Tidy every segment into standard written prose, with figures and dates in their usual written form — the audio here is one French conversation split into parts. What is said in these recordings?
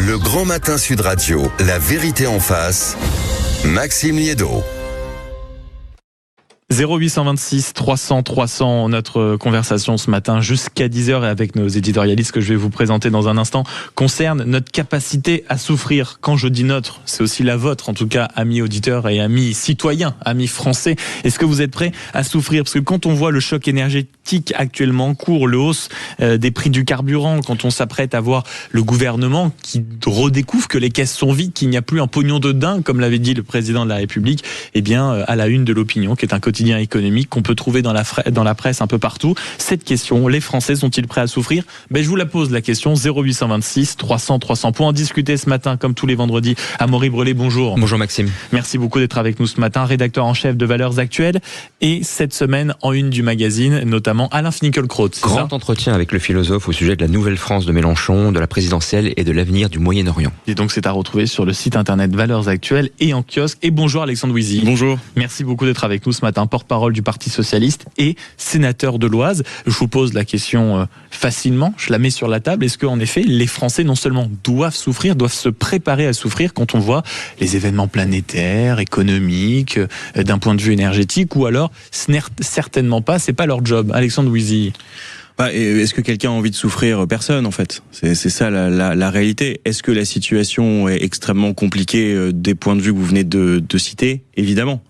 Le Grand Matin Sud Radio, la vérité en face, Maxime Liédot. 0826 300 300, notre conversation ce matin jusqu'à 10h et avec nos éditorialistes que je vais vous présenter dans un instant concerne notre capacité à souffrir. Quand je dis notre, c'est aussi la vôtre, en tout cas amis auditeurs et amis citoyens, amis français. Est-ce que vous êtes prêts à souffrir? Parce que quand on voit le choc énergétique actuellement en cours, le hausse des prix du carburant, quand on s'apprête à voir le gouvernement qui redécouvre que les caisses sont vides, qu'il n'y a plus un pognon de dingue, comme l'avait dit le président de la République, eh bien à la une de l'Opinion, qui est un quotidien économique qu'on peut trouver dans la presse un peu partout. Cette question, les Français sont-ils prêts à souffrir? Je vous la pose la question, 0826 300 300. Pour en discuter ce matin, comme tous les vendredis, Amaury Brelet, bonjour. Bonjour Maxime. Merci beaucoup d'être avec nous ce matin, rédacteur en chef de Valeurs Actuelles. Et cette semaine, en une du magazine, notamment Alain Finkielkraut. Grand entretien avec le philosophe au sujet de la nouvelle France de Mélenchon, de la présidentielle et de l'avenir du Moyen-Orient. Et donc c'est à retrouver sur le site internet Valeurs Actuelles et en kiosque. Et bonjour Alexandre Wizy. Bonjour. Merci beaucoup d'être avec nous ce matin, porte-parole du Parti Socialiste et sénateur de l'Oise. Je vous pose la question facilement, je la mets sur la table. Est-ce qu'en effet, les Français non seulement doivent souffrir, doivent se préparer à souffrir quand on voit les événements planétaires, économiques, d'un point de vue énergétique, ou alors ce n'est certainement pas, c'est pas leur job. Alexandre Wizy. Est-ce que quelqu'un a envie de souffrir? Personne, en fait. C'est ça la réalité. Est-ce que la situation est extrêmement compliquée des points de vue que vous venez de citer? Évidemment.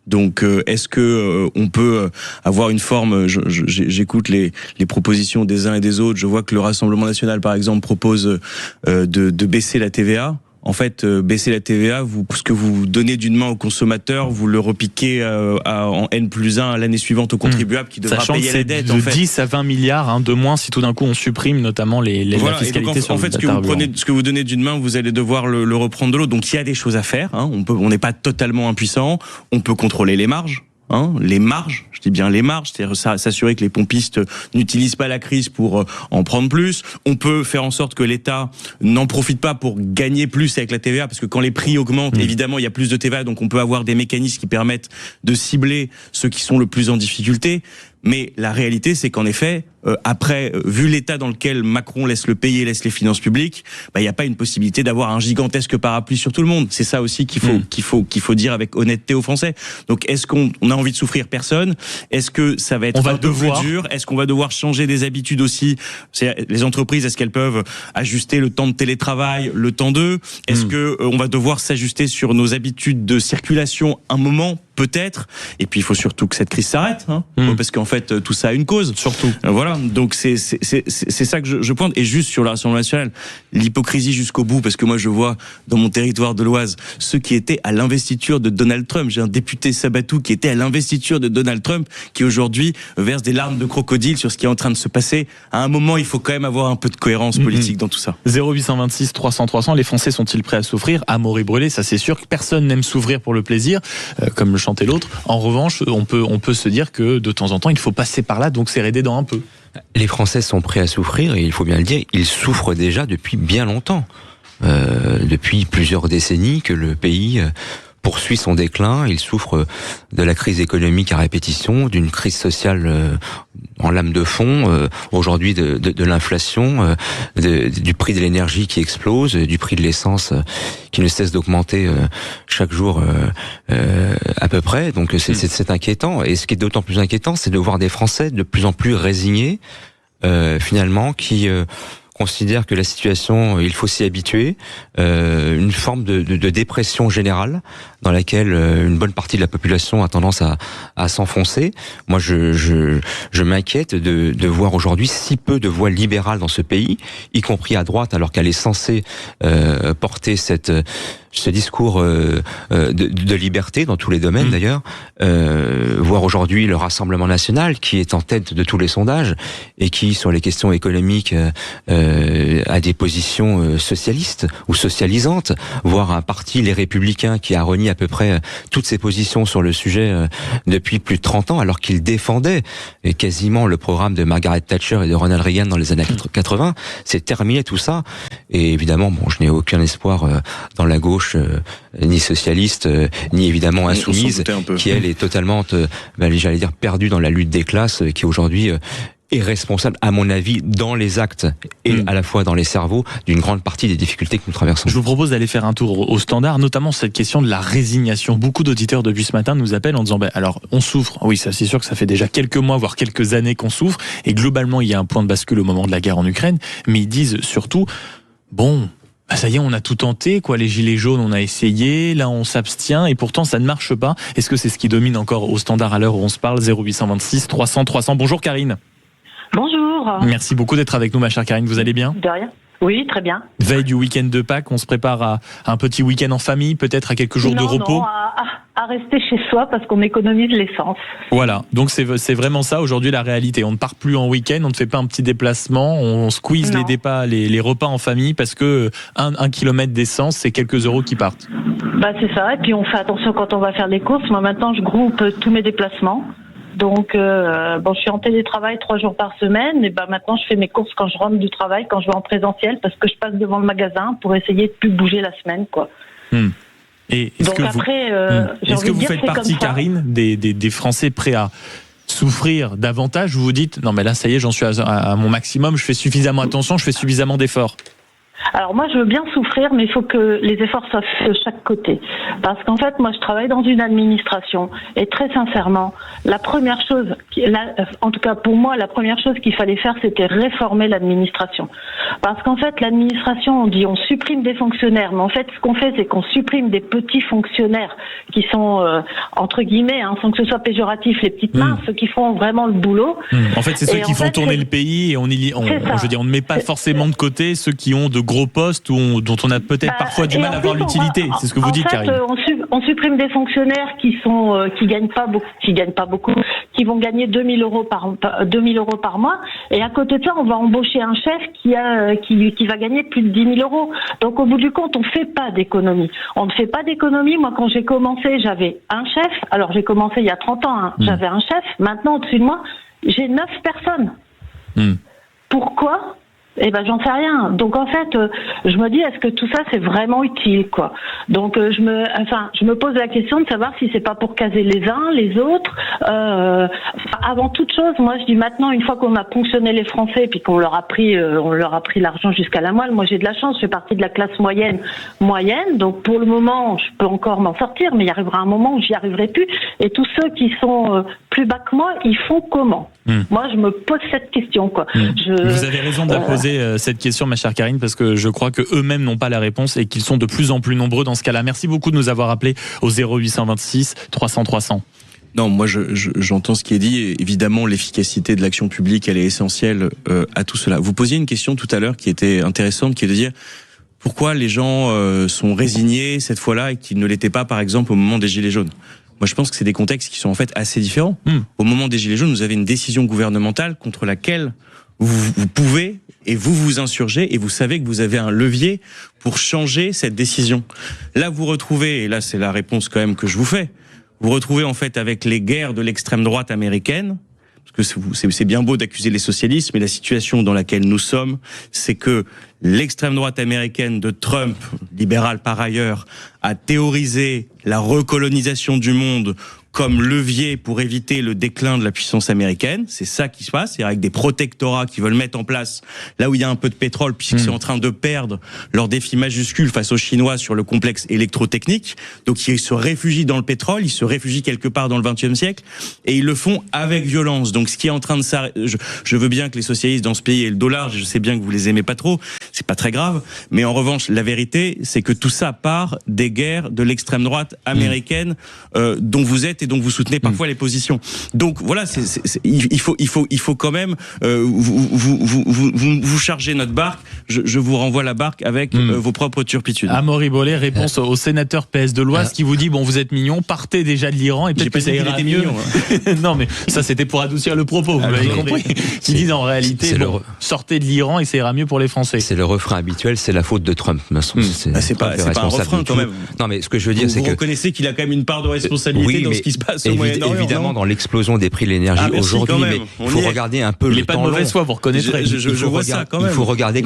Donc, est-ce que on peut avoir une forme? J'écoute les propositions des uns et des autres. Je vois que le Rassemblement national, par exemple, propose de baisser la TVA. En fait, baisser la TVA, ce que vous donnez d'une main au consommateur, vous le repiquez en N+1 l'année suivante au contribuable qui devra payer la dette. De 10 à 20 milliards de moins si tout d'un coup on supprime notamment la fiscalité sur le carburant. Ce que vous donnez d'une main, vous allez devoir le reprendre de l'autre. Donc il y a des choses à faire. On n'est pas totalement impuissant. On peut contrôler les marges. Les marges, je dis bien les marges, c'est-à-dire s'assurer que les pompistes n'utilisent pas la crise pour en prendre plus. On peut faire en sorte que l'État n'en profite pas pour gagner plus avec la TVA, parce que quand les prix augmentent, évidemment, il y a plus de TVA, donc on peut avoir des mécanismes qui permettent de cibler ceux qui sont le plus en difficulté. Mais la réalité, c'est qu'en effet, après, vu l'état dans lequel Macron laisse le pays et laisse les finances publiques, il n'y a pas une possibilité d'avoir un gigantesque parapluie sur tout le monde. C'est ça aussi qu'il faut dire avec honnêteté aux Français. Donc, est-ce qu'on a envie de souffrir? Personne. Est-ce que ça va être un peu plus dur? Est-ce qu'on va devoir changer des habitudes aussi? Les entreprises, est-ce qu'elles peuvent ajuster le temps de télétravail, le temps d'eux? Est-ce que on va devoir s'ajuster sur nos habitudes de circulation un moment? Peut-être. Et puis il faut surtout que cette crise s'arrête, parce qu'en fait tout ça a une cause. Surtout. Voilà. Donc c'est ça que je pointe. Et juste sur le Rassemblement national, l'hypocrisie jusqu'au bout, parce que moi je vois dans mon territoire de l'Oise ceux qui étaient à l'investiture de Donald Trump. J'ai un député Sabatou qui était à l'investiture de Donald Trump, qui aujourd'hui verse des larmes de crocodile sur ce qui est en train de se passer. À un moment, il faut quand même avoir un peu de cohérence politique dans tout ça. 0826 300 300. Les Français sont-ils prêts à souffrir? Amaury Brelet, ça c'est sûr que personne n'aime souffrir pour le plaisir, comme le chantait l'autre. En revanche, on peut se dire que de temps en temps, il faut passer par là, donc serrer des dents un peu. Les Français sont prêts à souffrir, et il faut bien le dire, ils souffrent déjà depuis bien longtemps. Depuis plusieurs décennies que le pays poursuit son déclin. Il souffre de la crise économique à répétition, d'une crise sociale en lame de fond, aujourd'hui de l'inflation, du prix de l'énergie qui explose, du prix de l'essence qui ne cesse d'augmenter chaque jour à peu près. Donc c'est inquiétant. Et ce qui est d'autant plus inquiétant, c'est de voir des Français de plus en plus résignés, finalement, qui considère que la situation, il faut s'y habituer, une forme de dépression générale dans laquelle une bonne partie de la population a tendance à s'enfoncer. Moi, je m'inquiète de voir aujourd'hui si peu de voix libérales dans ce pays, y compris à droite, alors qu'elle est censée porter ce discours de liberté dans tous les domaines d'ailleurs, voir aujourd'hui le Rassemblement national qui est en tête de tous les sondages et qui, sur les questions économiques, a des positions socialistes ou socialisantes, voir un parti, les Républicains, qui a renié à peu près toutes ses positions sur le sujet depuis plus de 30 ans, alors qu'il défendait quasiment le programme de Margaret Thatcher et de Ronald Reagan dans les années 80. C'est terminé tout ça. Et évidemment, je n'ai aucun espoir dans la gauche, ni socialiste, ni évidemment insoumise, qui elle est totalement, j'allais dire, perdue dans la lutte des classes, qui aujourd'hui est responsable, à mon avis, dans les actes et à la fois dans les cerveaux, d'une grande partie des difficultés que nous traversons. Je vous propose d'aller faire un tour au standard, notamment cette question de la résignation. Beaucoup d'auditeurs depuis ce matin nous appellent en disant alors on souffre, oui ça c'est sûr que ça fait déjà quelques mois voire quelques années qu'on souffre, et globalement il y a un point de bascule au moment de la guerre en Ukraine, mais ils disent surtout ça y est, on a tout tenté, les gilets jaunes, on a essayé, là on s'abstient, et pourtant ça ne marche pas. Est-ce que c'est ce qui domine encore au standard à l'heure où on se parle? 0826 300 300. Bonjour Karine. Bonjour. Merci beaucoup d'être avec nous, ma chère Karine, vous allez bien? De rien. Oui, très bien. Veille du week-end de Pâques, on se prépare à un petit week-end en famille, peut-être à quelques jours de repos? Non, à rester chez soi parce qu'on économise l'essence. Voilà, donc c'est vraiment ça aujourd'hui la réalité. On ne part plus en week-end, on ne fait pas un petit déplacement, on squeeze les repas en famille parce que 1 kilomètre d'essence, c'est quelques euros qui partent. C'est ça, et puis on fait attention quand on va faire les courses. Moi maintenant je groupe tous mes déplacements. Donc, je suis en télétravail 3 jours par semaine. Et maintenant, je fais mes courses quand je rentre du travail, quand je vais en présentiel, parce que je passe devant le magasin pour essayer de plus bouger la semaine, quoi. Et est-ce que vous faites partie, Karine, des Français prêts à souffrir davantage? Vous vous dites non, mais là, ça y est, j'en suis à mon maximum. Je fais suffisamment attention, je fais suffisamment d'efforts. Alors moi, je veux bien souffrir, mais il faut que les efforts soient faits de chaque côté. Parce qu'en fait, moi, je travaille dans une administration, et très sincèrement, la première chose, en tout cas pour moi, la première chose qu'il fallait faire, c'était réformer l'administration. Parce qu'en fait, l'administration, on dit on supprime des fonctionnaires, mais en fait, ce qu'on fait, c'est qu'on supprime des petits fonctionnaires qui sont, entre guillemets, sans que ce soit péjoratif, les petites mains, ceux qui font vraiment le boulot. En fait, c'est ceux qui font tourner le pays, et on ne met pas forcément de côté ceux qui ont de gros postes dont on a peut-être parfois du mal à voir l'utilité. C'est ce que vous dites, Karine. On supprime des fonctionnaires qui gagnent pas beaucoup, qui vont gagner 2000 euros par mois, et à côté de ça, on va embaucher un chef qui va gagner plus de 10 000 euros. Donc, au bout du compte, on fait pas d'économie. On ne fait pas d'économie. Moi, quand j'ai commencé, j'avais un chef. Alors, j'ai commencé il y a 30 ans, j'avais un chef. Maintenant, au-dessus de moi, j'ai 9 personnes. Pourquoi? J'en sais rien. Donc en fait, je me dis, est-ce que tout ça c'est vraiment utile, quoi? Donc je me pose la question de savoir si c'est pas pour caser les uns, les autres. Avant toute chose, moi je dis maintenant, une fois qu'on a ponctionné les Français, puis qu'on leur a pris l'argent jusqu'à la moelle. Moi j'ai de la chance, je fais partie de la classe moyenne. Donc pour le moment, je peux encore m'en sortir, mais il y arrivera un moment où j'y arriverai plus. Et tous ceux qui sont plus bas que moi, ils font comment? Moi je me pose cette question, quoi. Vous avez raison de la poser cette question, ma chère Karine, parce que je crois que eux-mêmes n'ont pas la réponse et qu'ils sont de plus en plus nombreux dans ce cas-là. Merci beaucoup de nous avoir appelés au 0826 300 300. Non, moi j'entends ce qui est dit. Évidemment, l'efficacité de l'action publique, elle est essentielle à tout cela. Vous posiez une question tout à l'heure qui était intéressante, qui est de dire pourquoi les gens sont résignés cette fois-là et qu'ils ne l'étaient pas, par exemple, au moment des Gilets jaunes. Moi, je pense que c'est des contextes qui sont en fait assez différents. Au moment des Gilets jaunes, vous avez une décision gouvernementale contre laquelle vous pouvez et vous insurgez, et vous savez que vous avez un levier pour changer cette décision. Là, vous retrouvez, et là c'est la réponse quand même que je vous fais, vous retrouvez en fait avec les guerres de l'extrême droite américaine, parce que c'est bien beau d'accuser les socialistes, mais la situation dans laquelle nous sommes, c'est que l'extrême droite américaine de Trump, libérale par ailleurs, a théorisé la recolonisation du monde comme levier pour éviter le déclin de la puissance américaine. C'est ça qui se passe, c'est avec des protectorats qui veulent mettre en place là où il y a un peu de pétrole, puisque c'est en train de perdre leur défi majuscule face aux Chinois sur le complexe électrotechnique. Donc ils se réfugient dans le pétrole, ils se réfugient quelque part dans le XXe siècle, et ils le font avec violence. Donc ce qui est en train de s'arrêter, je veux bien que les socialistes dans ce pays aient le dollar, je sais bien que vous les aimez pas trop, c'est pas très grave, mais en revanche, la vérité, c'est que tout ça part des guerres de l'extrême droite américaine dont vous êtes et dont vous soutenez parfois les positions. Donc voilà, il faut quand même vous charger notre barque. Je vous renvoie la barque avec vos propres turpitudes. Amaury Bollet, réponse au sénateur PS de l'Oise qui vous dit bon, vous êtes mignon, partez déjà de l'Iran et peut-être que ça ira mieux. Non, mais ça c'était pour adoucir le propos. Vous l'avez compris. Qui dit en réalité, sortez de l'Iran et ça ira mieux pour les Français. C'est le refrain habituel, c'est la faute de Trump. C'est pas un refrain quand même. Non, mais ce que je veux dire, c'est que vous reconnaissez qu'il a quand même une part de responsabilité dans ce qui se passe au Moyen-Orient. Évidemment, dans l'explosion des prix de l'énergie aujourd'hui, mais il faut regarder un peu le temps long. Il n'est pas de mauvaise foi, vous reconnaîtrez. Je vois ça quand même. Il faut regarder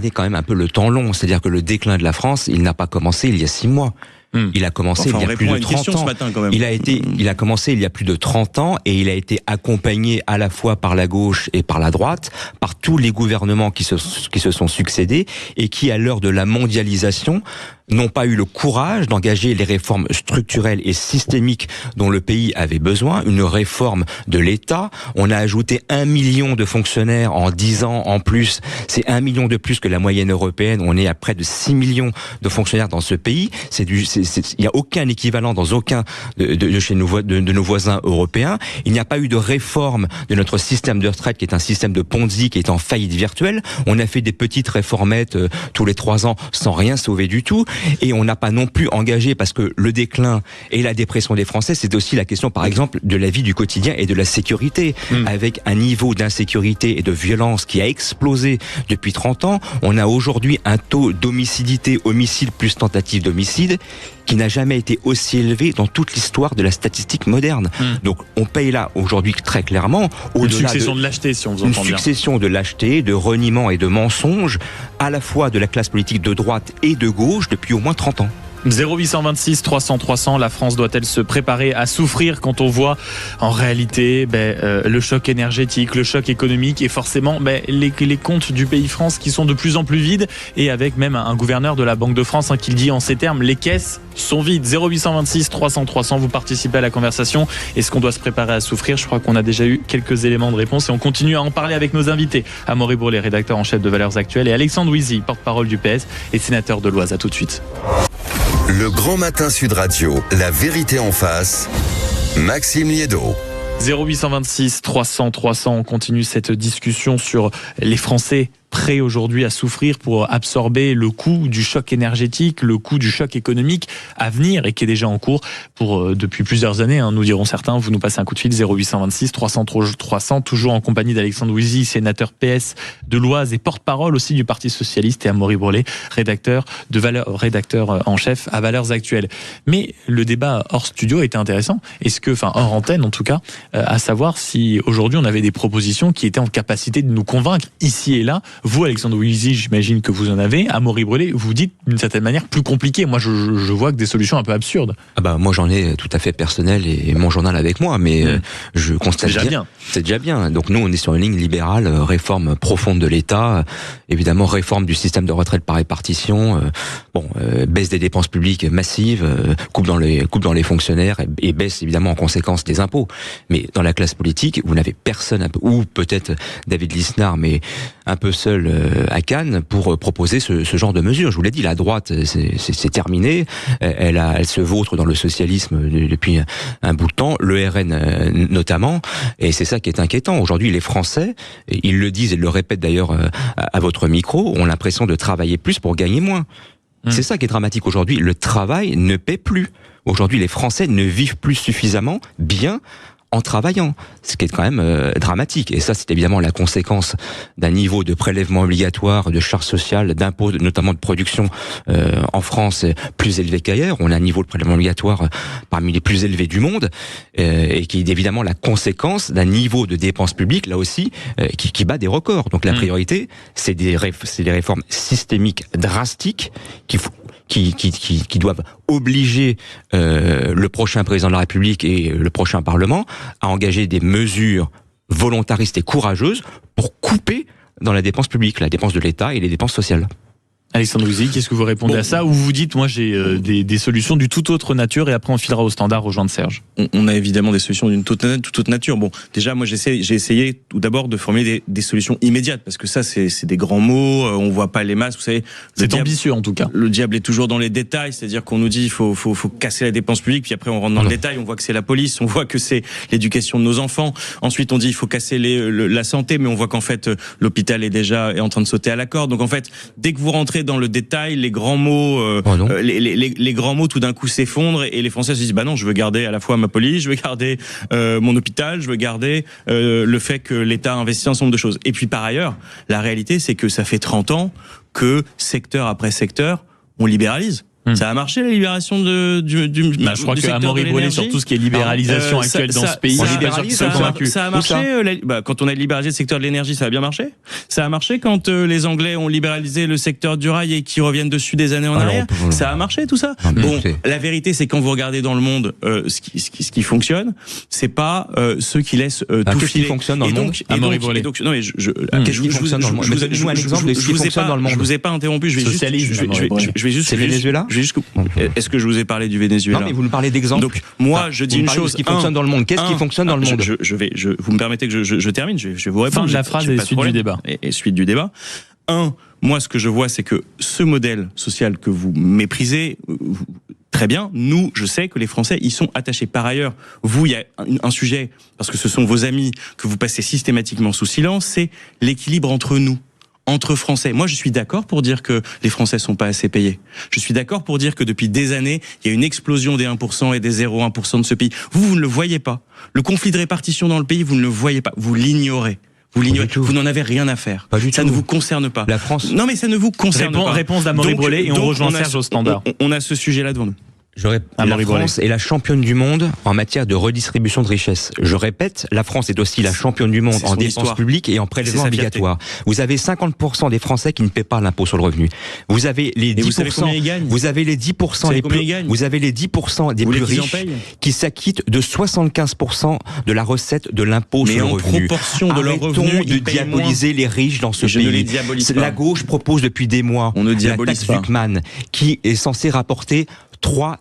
quand même un peu le temps long. C'est-à-dire que le déclin de la France, il n'a pas commencé il y a 6 mois. Il a commencé il y a plus de 30 ans. Ce matin, quand même. Il a commencé il y a plus de 30 ans et il a été accompagné à la fois par la gauche et par la droite, par tous les gouvernements qui se sont succédés et qui, à l'heure de la mondialisation, n'ont pas eu le courage d'engager les réformes structurelles et systémiques dont le pays avait besoin, une réforme de l'État. On a ajouté 1 million de fonctionnaires en 10 ans en plus. C'est 1 million de plus que la moyenne européenne. On est à près de 6 millions de fonctionnaires dans ce pays. Il n'y a aucun équivalent dans aucun de nos voisins européens. Il n'y a pas eu de réforme de notre système de retraite qui est un système de Ponzi qui est en faillite virtuelle. On a fait des petites réformettes tous les 3 ans sans rien sauver du tout. Et on n'a pas non plus engagé, parce que le déclin et la dépression des Français, c'est aussi la question, par exemple, de la vie du quotidien et de la sécurité. Avec un niveau d'insécurité et de violence qui a explosé depuis 30 ans, on a aujourd'hui un taux d'homicidité, homicide plus tentative d'homicide, qui n'a jamais été aussi élevé dans toute l'histoire de la statistique moderne. Donc on paye là aujourd'hui très clairement une succession de lâcheté, si on vous entend bien. Une succession de lâcheté, de reniement et de mensonges, à la fois de la classe politique de droite et de gauche depuis au moins 30 ans. 0826 300 300, la France doit-elle se préparer à souffrir quand on voit en réalité le choc énergétique, le choc économique et forcément les comptes du pays France qui sont de plus en plus vides, et avec même un gouverneur de la Banque de France qui le dit en ces termes, les caisses sont vides. 0826 300 300, vous participez à la conversation. Est-ce qu'on doit se préparer à souffrir? Je crois qu'on a déjà eu quelques éléments de réponse et on continue à en parler avec nos invités. Amaury Bourlet, rédacteur en chef de Valeurs Actuelles, et Alexandre Wizy, porte-parole du PS et sénateur de l'Oise. À tout de suite. Le Grand Matin Sud Radio, la vérité en face, Maxime Liédot. 0826 300 300, on continue cette discussion sur les Français prêts aujourd'hui à souffrir pour absorber le coût du choc énergétique, le coût du choc économique à venir et qui est déjà en cours depuis plusieurs années, nous diront certains. Vous nous passez un coup de fil 0826 300 300, toujours en compagnie d'Alexandre Wizy, sénateur PS de l'Oise et porte-parole aussi du Parti Socialiste, et Amaury Bourlet, rédacteur en chef à Valeurs Actuelles. Mais le débat hors studio était intéressant. Hors antenne en tout cas, à savoir si aujourd'hui on avait des propositions qui étaient en capacité de nous convaincre ici et là. Vous, Alexandre Wizy, j'imagine que vous en avez. Amaury Bourlet, vous dites d'une certaine manière plus compliqué. Moi, je vois que des solutions un peu absurdes. Moi, j'en ai tout à fait personnel et mon journal avec moi, mais je constate bien. C'est déjà bien. Donc nous, on est sur une ligne libérale, réforme profonde de l'État, évidemment réforme du système de retraite par répartition, baisse des dépenses publiques massives, coupe dans les fonctionnaires et baisse évidemment en conséquence des impôts. Mais dans la classe politique, vous n'avez personne, ou peut-être David Lisnard, mais un peu seul à Cannes pour proposer ce genre de mesures. Je vous l'ai dit, la droite, c'est terminé. Elle se vautre dans le socialisme depuis un bout de temps, le RN notamment, et c'est ça qui est inquiétant. Aujourd'hui, les Français, ils le disent et le répètent d'ailleurs à votre micro, ont l'impression de travailler plus pour gagner moins. C'est ça qui est dramatique aujourd'hui. Le travail ne paie plus. Aujourd'hui, les Français ne vivent plus suffisamment bien en travaillant, ce qui est quand même dramatique. Et ça, c'est évidemment la conséquence d'un niveau de prélèvement obligatoire, de charges sociales, d'impôts, notamment de production en France, plus élevé qu'ailleurs. On a un niveau de prélèvement obligatoire parmi les plus élevés du monde, et qui est évidemment la conséquence d'un niveau de dépenses publiques, là aussi, qui bat des records. Donc la priorité, c'est des réformes systémiques drastiques qui doivent obliger le prochain président de la République et le prochain Parlement à engager des mesures volontaristes et courageuses pour couper dans la dépense publique, la dépense de l'État et les dépenses sociales. Alexandre Wizy, qu'est-ce que vous répondez à ça? Ou vous dites, moi j'ai des solutions du tout autre nature, et après on filera au standard rejoindre Serge? On a évidemment des solutions d'une toute autre nature. Bon, déjà moi j'ai essayé tout d'abord de formuler des solutions immédiates, parce que ça c'est des grands mots, on voit pas les masses, vous savez. C'est ambitieux en tout cas. Le diable est toujours dans les détails, c'est-à-dire qu'on nous dit il faut casser la dépense publique, puis après on rentre dans le détail, on voit que c'est la police, on voit que c'est l'éducation de nos enfants. Ensuite on dit il faut casser la santé, mais on voit qu'en fait l'hôpital est en train de sauter à la corde. Donc en fait, dès que vous rentrez dans le détail, les grands mots, les grands mots tout d'un coup s'effondrent, et les Français se disent non, je veux garder à la fois ma police, je veux garder mon hôpital, je veux garder le fait que l'État investit un certain nombre de choses. Et puis par ailleurs, la réalité c'est que ça fait 30 ans que secteur après secteur, on libéralise. Ça a marché la libération du je crois que Amaury Brolé sur tout ce qui est libéralisation actuelle dans ce pays, ça a marché. Quand on a libéralisé le secteur de l'énergie, ça a bien marché. Ça a marché quand les Anglais ont libéralisé le secteur du rail et qui reviennent dessus des années en arrière. Ça a marché tout ça. La vérité, c'est quand vous regardez dans le monde ce qui fonctionne, c'est pas ceux qui laissent tout filer. Qu'est-ce qui fonctionne dans le monde, Amaury Brolé? Non mais qu'est-ce qui fonctionne dans le monde? Donnez-nous un exemple de ce qui fonctionne dans le monde. Je vous ai pas interrompu. Je vais juste. C'est Venezuela. Est-ce que je vous ai parlé du Venezuela? Non, mais vous nous parlez d'exemple. Donc moi, je dis une chose. Ce qui fonctionne dans le monde. Qu'est-ce qui fonctionne dans le monde? Vous me permettez que je termine. Je vais vous répondre. Fin de la phrase et suite du débat. Et suite du débat. Moi, ce que je vois, c'est que ce modèle social que vous méprisez, très bien. Nous, je sais que les Français y sont attachés. Par ailleurs, vous, il y a un sujet, parce que ce sont vos amis que vous passez systématiquement sous silence, c'est l'équilibre entre nous. Entre Français. Moi, je suis d'accord pour dire que les Français sont pas assez payés. Je suis d'accord pour dire que depuis des années, il y a une explosion des 1% et des 0,1% de ce pays. Vous ne le voyez pas. Le conflit de répartition dans le pays, vous ne le voyez pas. Vous l'ignorez. Vous n'en avez rien à faire. Ça ne vous concerne pas. La France. Non, mais ça ne vous concerne pas. Réponse d'Amaury Brolé et on rejoint Serge au standard. On a ce sujet-là devant nous. La France est la championne du monde en matière de redistribution de richesses. Je répète, la France est aussi la championne du monde en dépenses publiques et en prélèvements obligatoires. Vous avez 50% des Français qui ne paient pas l'impôt sur le revenu. Vous avez les 10%, vous avez les 10% les plus, vous avez les 10% des plus riches qui s'acquittent de 75% de la recette de l'impôt sur le revenu. Arrêtons de diaboliser les riches dans ce pays. La gauche propose depuis des mois la taxe Zuckman qui est censée rapporter 3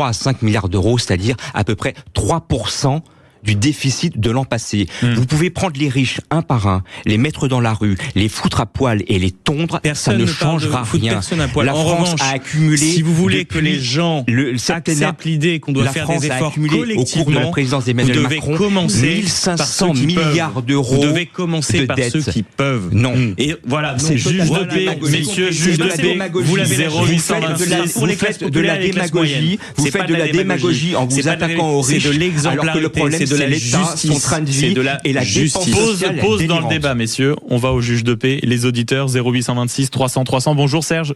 à 5 milliards d'euros, c'est-à-dire à peu près 3% du déficit de l'an passé. Vous pouvez prendre les riches un par un, les mettre dans la rue, les foutre à poil et les tondre, ça ne changera rien. La France a accumulé... Si vous voulez que les gens acceptent l'idée qu'on doit faire des efforts collectivement, au cours de la présidence d'Emmanuel Macron, 1500 milliards d'euros de dette. Vous devez commencer par ceux qui peuvent. Non. Et voilà, c'est juge de paix, messieurs, juge de paix, vous l'avez 0826, vous faites de la démagogie, vous faites de la démagogie en vous attaquant aux riches, alors que le problème c'est l'État, son train de vie et la justice. Pause dans le débat, messieurs. On va au juge de paix. Les auditeurs 0826 300 300. Bonjour Serge.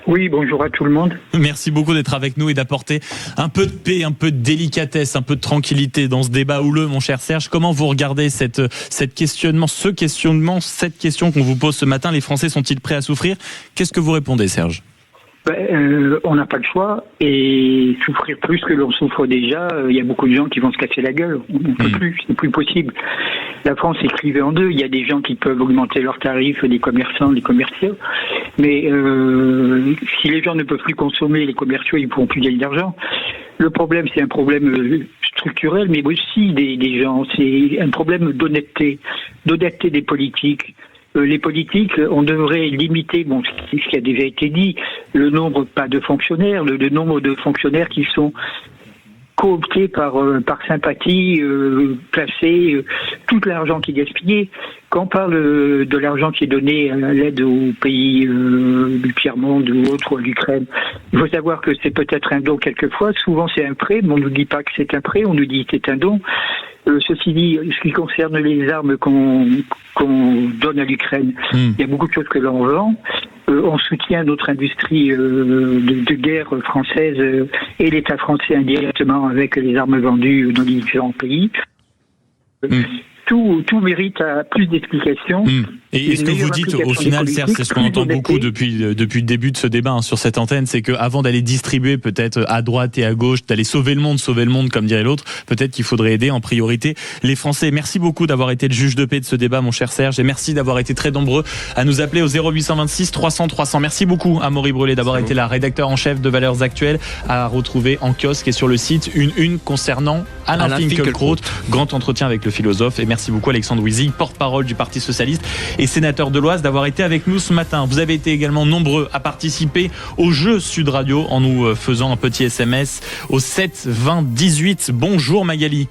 Oui, bonjour à tout le monde. Merci beaucoup d'être avec nous et d'apporter un peu de paix, un peu de délicatesse, un peu de tranquillité dans ce débat houleux, mon cher Serge. Comment vous regardez cette question qu'on vous pose ce matin? Les Français sont-ils prêts à souffrir? Qu'est-ce que vous répondez, Serge? On n'a pas le choix et souffrir plus que l'on souffre déjà, il y a beaucoup de gens qui vont se casser la gueule. On ne peut plus, c'est plus possible. La France est clivée en deux. Il y a des gens qui peuvent augmenter leurs tarifs, des commerçants, des commerciaux. Mais si les gens ne peuvent plus consommer, les commerciaux, ils ne pourront plus gagner d'argent. Le problème, c'est un problème structurel, mais aussi des gens. C'est un problème d'honnêteté des politiques. Les politiques, on devrait limiter, ce qui a déjà été dit, le nombre pas de fonctionnaires, le nombre de fonctionnaires qui sont cooptés par sympathie, placés, tout l'argent qui est gaspillé. Quand on parle de l'argent qui est donné à l'aide aux pays du tiers-monde ou autres, l'Ukraine, il faut savoir que c'est peut-être un don quelquefois, souvent c'est un prêt, mais on ne nous dit pas que c'est un prêt, on nous dit que c'est un don. Ceci dit, ce qui concerne les armes qu'on donne à l'Ukraine, il y a beaucoup de choses que l'on vend. On soutient notre industrie de guerre française et l'État français indirectement avec les armes vendues dans les différents pays. Tout mérite plus d'explications. Et ce que vous dites au final, Serge, c'est ce qu'on entend beaucoup depuis le début de ce débat sur cette antenne, c'est qu'avant d'aller distribuer peut-être à droite et à gauche, d'aller sauver le monde comme dirait l'autre, peut-être qu'il faudrait aider en priorité les Français. Merci beaucoup d'avoir été le juge de paix de ce débat, mon cher Serge, et merci d'avoir été très nombreux à nous appeler au 0826 300 300. Merci beaucoup à Amaury Brolé d'avoir été là, rédacteur en chef de Valeurs Actuelles, à retrouver en kiosque et sur le site une concernant Alain Finkielkraut, grand entretien avec le philosophe. Et merci beaucoup Alexandre Wiesig, porte-parole du Parti Socialiste et sénateur de l'Oise, d'avoir été avec nous ce matin. Vous avez été également nombreux à participer au jeu Sud Radio en nous faisant un petit SMS au 7 20 18. Bonjour Magali.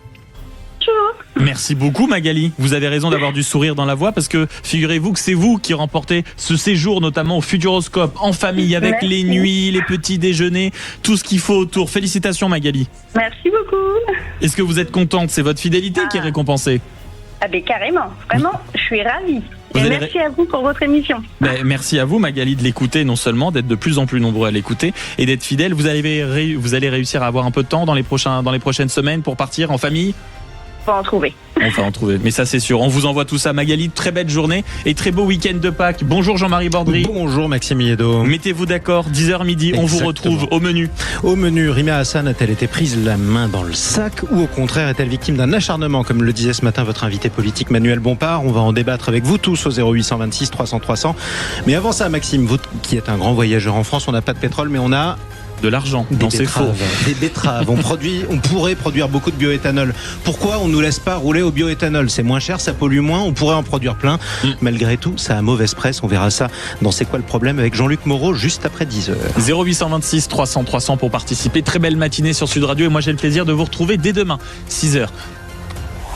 Merci beaucoup Magali. Vous avez raison d'avoir du sourire dans la voix parce que figurez-vous que c'est vous qui remportez ce séjour notamment au Futuroscope en famille avec les nuits, les petits déjeuners, tout ce qu'il faut autour. Félicitations Magali. Merci beaucoup. Est-ce que vous êtes contente? C'est votre fidélité qui est récompensée. Ah ben carrément, vraiment, je suis ravie. Merci à vous pour votre émission. Merci à vous, Magali, de l'écouter, non seulement d'être de plus en plus nombreux à l'écouter et d'être fidèles. Vous allez réussir à avoir un peu de temps dans les prochaines semaines pour partir en famille. On va en trouver. On va en trouver, mais ça c'est sûr. On vous envoie tout ça, Magali. Très belle journée et très beau week-end de Pâques. Bonjour Jean-Marie Bordry. Bonjour Maxime Hiedo. Mettez-vous d'accord, 10h midi, on vous retrouve au menu. Au menu, Rima Hassan a-t-elle été prise la main dans le sac ou au contraire est-elle victime d'un acharnement, comme le disait ce matin votre invité politique Manuel Bompard? On va en débattre avec vous tous au 0826 300 300. Mais avant ça, Maxime, vous qui êtes un grand voyageur en France, on n'a pas de pétrole, mais on a de l'argent. Non, c'est faux. Des betteraves. On pourrait produire beaucoup de bioéthanol. Pourquoi on ne nous laisse pas rouler au bioéthanol? C'est moins cher, ça pollue moins, on pourrait en produire plein. Malgré tout, ça a mauvaise presse. On verra ça dans C'est quoi le problème avec Jean-Luc Moreau juste après 10h. 0826 300 300 pour participer. Très belle matinée sur Sud Radio et moi j'ai le plaisir de vous retrouver dès demain, 6h.